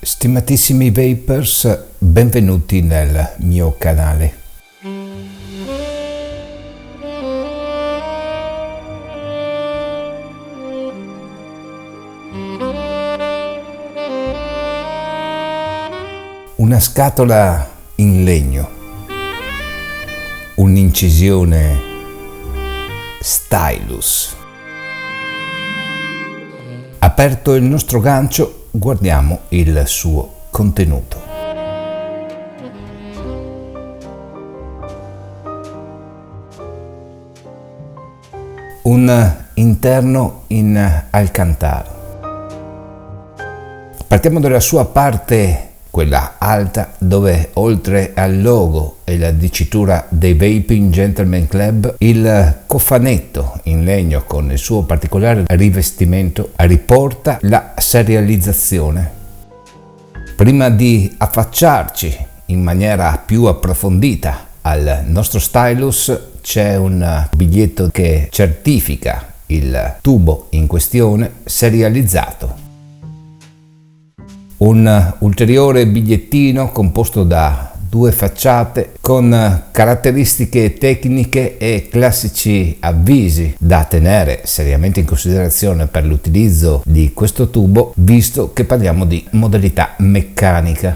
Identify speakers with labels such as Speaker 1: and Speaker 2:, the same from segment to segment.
Speaker 1: Stimatissimi Vapers, benvenuti nel mio canale. Una scatola in legno, un'incisione stylus. Aperto il nostro gancio, guardiamo il suo contenuto. Un interno in alcantara. Partiamo dalla sua parte, quella alta, dove oltre al logo e la dicitura dei Vaping Gentlemen Club, il cofanetto in legno con il suo particolare rivestimento riporta la serializzazione. Prima di affacciarci in maniera più approfondita al nostro stylus, c'è un biglietto che certifica il tubo in questione serializzato. Un ulteriore bigliettino composto da due facciate con caratteristiche tecniche e classici avvisi da tenere seriamente in considerazione per l'utilizzo di questo tubo, visto che parliamo di modalità meccanica.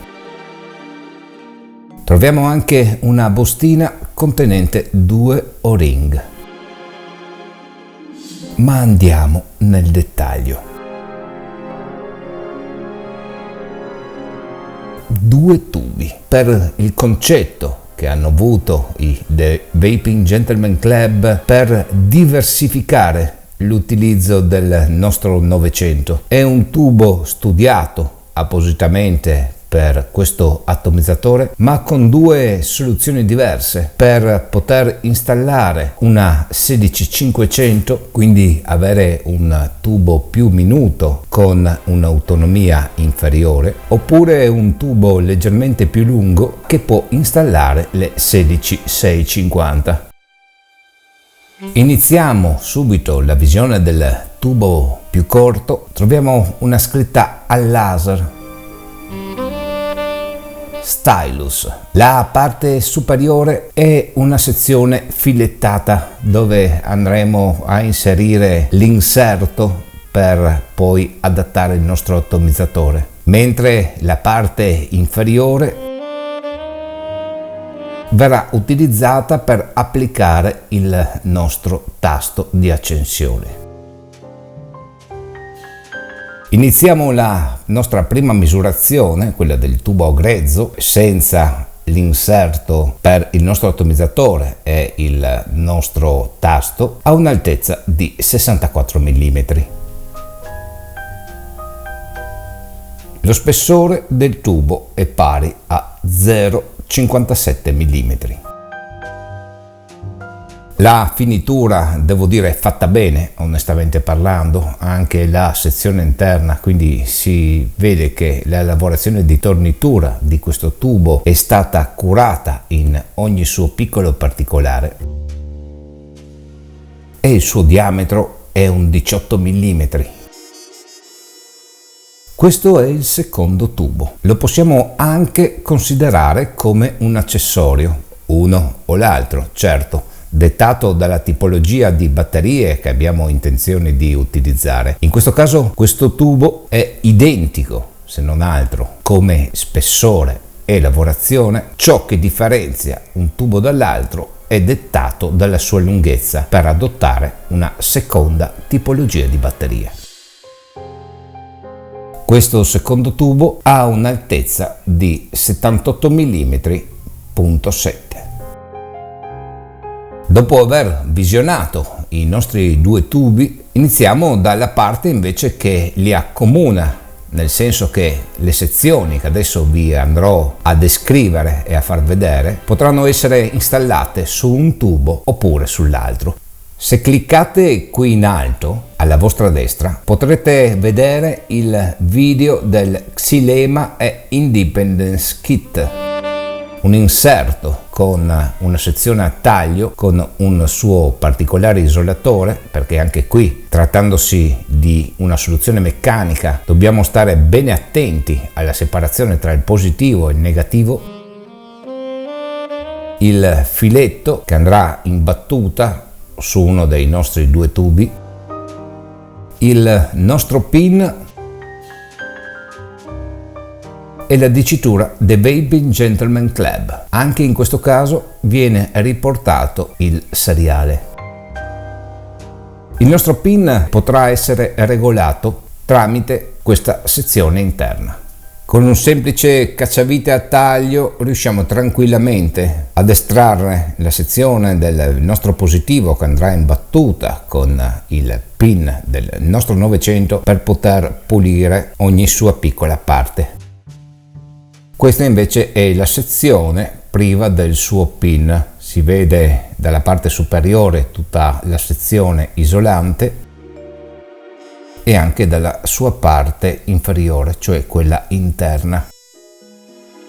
Speaker 1: Troviamo anche una bustina contenente 2 O-ring. Ma andiamo nel dettaglio. 2 tubi per il concetto che hanno avuto i The Vaping Gentlemen Club per diversificare l'utilizzo del nostro Novecento. È un tubo studiato appositamente per questo atomizzatore, ma con 2 soluzioni diverse per poter installare una 16500, quindi avere un tubo più minuto con un'autonomia inferiore, oppure un tubo leggermente più lungo che può installare le 16650. Iniziamo subito la visione del tubo più corto. Troviamo una scritta al laser Stylus. La parte superiore è una sezione filettata dove andremo a inserire l'inserto per poi adattare il nostro atomizzatore, mentre la parte inferiore verrà utilizzata per applicare il nostro tasto di accensione. Iniziamo la nostra prima misurazione, quella del tubo a grezzo, senza l'inserto per il nostro atomizzatore e il nostro tasto, a un'altezza di 64 mm. Lo spessore del tubo è pari a 0,57 mm. La finitura, devo dire, è fatta bene, onestamente parlando, anche la sezione interna, quindi si vede che la lavorazione di tornitura di questo tubo è stata curata in ogni suo piccolo particolare e il suo diametro è un 18 mm. Questo è il secondo tubo. Lo possiamo anche considerare come un accessorio, uno o l'altro, certo, dettato dalla tipologia di batterie che abbiamo intenzione di utilizzare. In questo caso questo tubo è identico, se non altro, come spessore e lavorazione. Ciò che differenzia un tubo dall'altro è dettato dalla sua lunghezza per adottare una seconda tipologia di batteria. Questo secondo tubo ha un'altezza di 78 mm.7. Dopo aver visionato i nostri 2 tubi, iniziamo dalla parte invece che li accomuna, nel senso che le sezioni che adesso vi andrò a descrivere e a far vedere potranno essere installate su un tubo oppure sull'altro. Se cliccate qui in alto alla vostra destra potrete vedere il video del Xylema e Independence Kit, un inserto con una sezione a taglio con un suo particolare isolatore, perché anche qui, trattandosi di una soluzione meccanica, dobbiamo stare bene attenti alla separazione tra il positivo e il negativo. Il filetto che andrà in battuta su uno dei nostri due tubi, il nostro pin e la dicitura The Vaping Gentleman Club. Anche in questo caso viene riportato il seriale. Il nostro pin potrà essere regolato tramite questa sezione interna. Con un semplice cacciavite a taglio riusciamo tranquillamente ad estrarre la sezione del nostro positivo che andrà in battuta con il pin del nostro 900 per poter pulire ogni sua piccola parte. Questa invece è la sezione priva del suo pin. Si vede dalla parte superiore tutta la sezione isolante e anche dalla sua parte inferiore, cioè quella interna.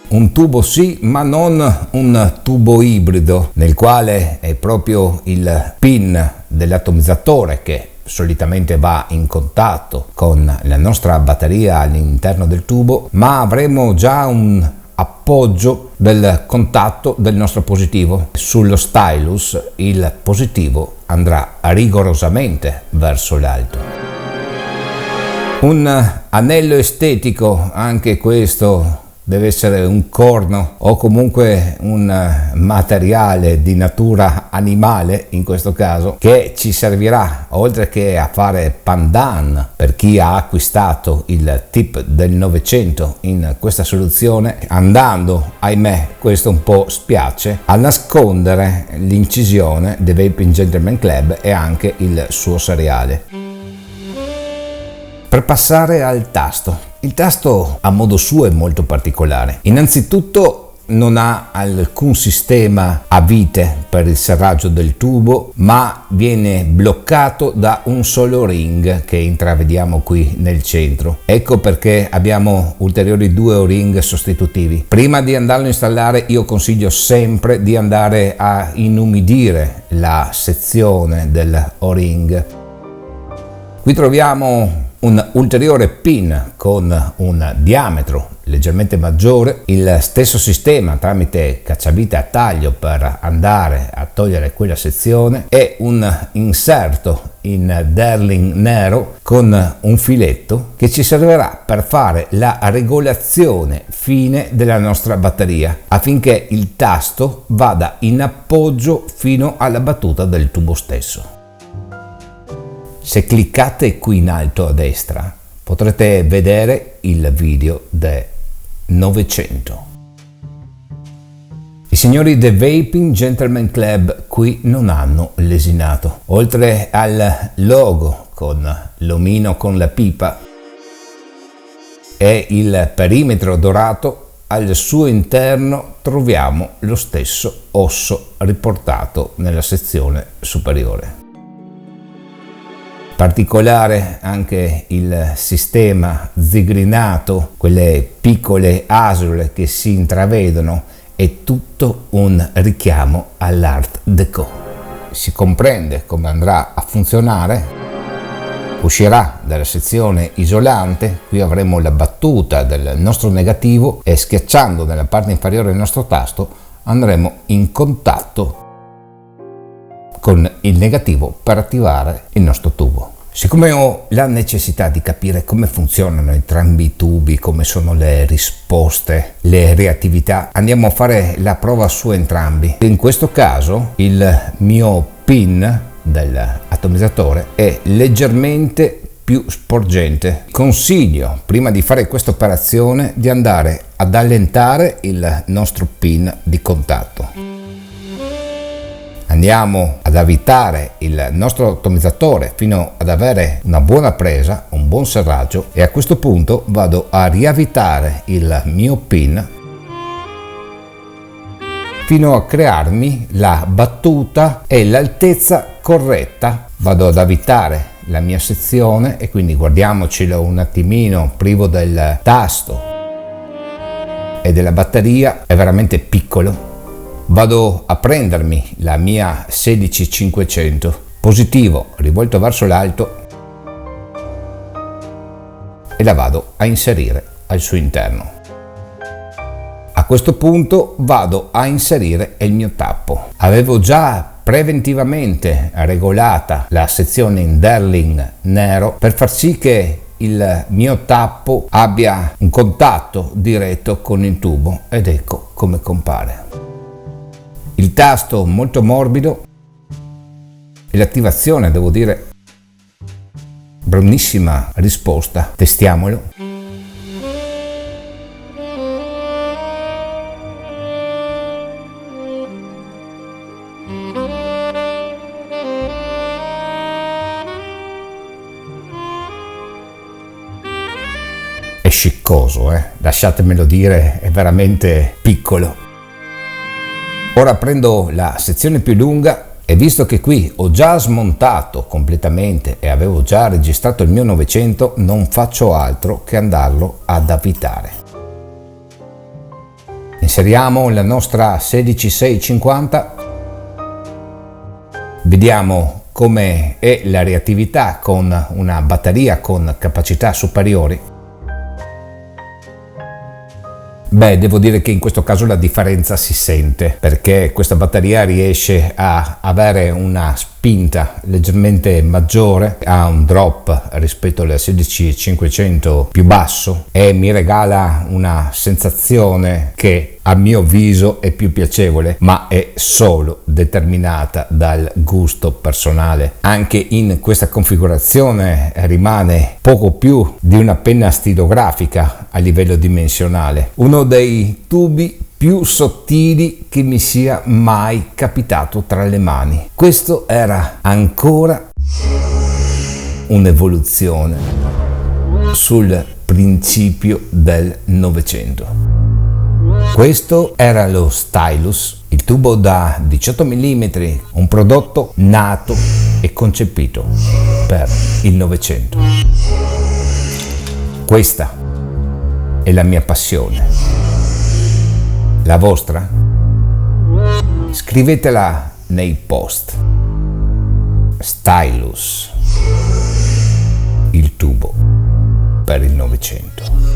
Speaker 1: Un tubo sì, ma non un tubo ibrido nel quale è proprio il pin dell'atomizzatore che solitamente va in contatto con la nostra batteria all'interno del tubo, ma avremo già un appoggio del contatto del nostro positivo. Sullo stylus il positivo andrà rigorosamente verso l'alto. Un anello estetico, anche questo deve essere un corno o comunque un materiale di natura animale, in questo caso, che ci servirà oltre che a fare pandan per chi ha acquistato il tip del 900 in questa soluzione, andando, ahimè, questo un po' spiace, a nascondere l'incisione The Vaping Gentleman Club e anche il suo seriale. Per passare al tasto. Il tasto a modo suo è molto particolare. Innanzitutto non ha alcun sistema a vite per il serraggio del tubo, ma viene bloccato da un solo ring che intravediamo qui nel centro. Ecco perché abbiamo ulteriori due O-ring sostitutivi. Prima di andarlo a installare io consiglio sempre di andare a inumidire la sezione del O-ring. Qui troviamo un ulteriore pin con un diametro leggermente maggiore, il stesso sistema tramite cacciavite a taglio per andare a togliere quella sezione e un inserto in Darling nero con un filetto che ci servirà per fare la regolazione fine della nostra batteria affinché il tasto vada in appoggio fino alla battuta del tubo stesso. Se cliccate qui in alto a destra potrete vedere il video del 900. I signori The Vaping Gentleman Club qui non hanno lesinato. Oltre al logo con l'omino con la pipa e il perimetro dorato, al suo interno troviamo lo stesso osso riportato nella sezione superiore. Particolare anche il sistema zigrinato, quelle piccole asole che si intravedono, è tutto un richiamo all'Art Deco. Si comprende come andrà a funzionare. Uscirà dalla sezione isolante, qui avremo la battuta del nostro negativo e schiacciando nella parte inferiore del nostro tasto andremo in contatto con il negativo per attivare il nostro tubo. Siccome ho la necessità di capire come funzionano entrambi i tubi, come sono le risposte, le reattività, andiamo a fare la prova su entrambi. In questo caso il mio pin dell'atomizzatore è leggermente più sporgente. Consiglio, prima di fare questa operazione, di andare ad allentare il nostro pin di contatto. Andiamo ad avvitare il nostro atomizzatore fino ad avere una buona presa, un buon serraggio, e a questo punto vado a riavvitare il mio pin fino a crearmi la battuta e l'altezza corretta. Vado ad avvitare la mia sezione e quindi guardiamocelo un attimino privo del tasto e della batteria, è veramente piccolo. vado a prendermi la mia 16500, positivo rivolto verso l'alto, e la vado a inserire al suo interno. A questo punto vado a inserire il mio tappo. Avevo già preventivamente regolata la sezione in Derling nero per far sì che il mio tappo abbia un contatto diretto con il tubo, ed ecco come compare. Il tasto molto morbido e l'attivazione, devo dire, buonissima risposta. Testiamolo. È sciccoso, lasciatemelo dire, è veramente piccolo. Ora prendo la sezione più lunga e, visto che qui ho già smontato completamente e avevo già registrato il mio 900, non faccio altro che andarlo ad avvitare. Inseriamo la nostra 16650, vediamo come è la reattività con una batteria con capacità superiori. Beh, devo dire che in questo caso la differenza si sente, perché questa batteria riesce a avere una spinta leggermente maggiore, ha un drop rispetto alla 16500 più basso e mi regala una sensazione che a mio avviso è più piacevole, ma è solo determinata dal gusto personale. Anche in questa configurazione rimane poco più di una penna stilografica a livello dimensionale, uno dei tubi più sottili che mi sia mai capitato tra le mani. Questo era ancora un'evoluzione sul principio del 900. Questo era lo Stylus, il tubo da 18 mm, un prodotto nato e concepito per il 900. Questa è la mia passione. La vostra? Scrivetela nei post. Stylus, il tubo per il 900.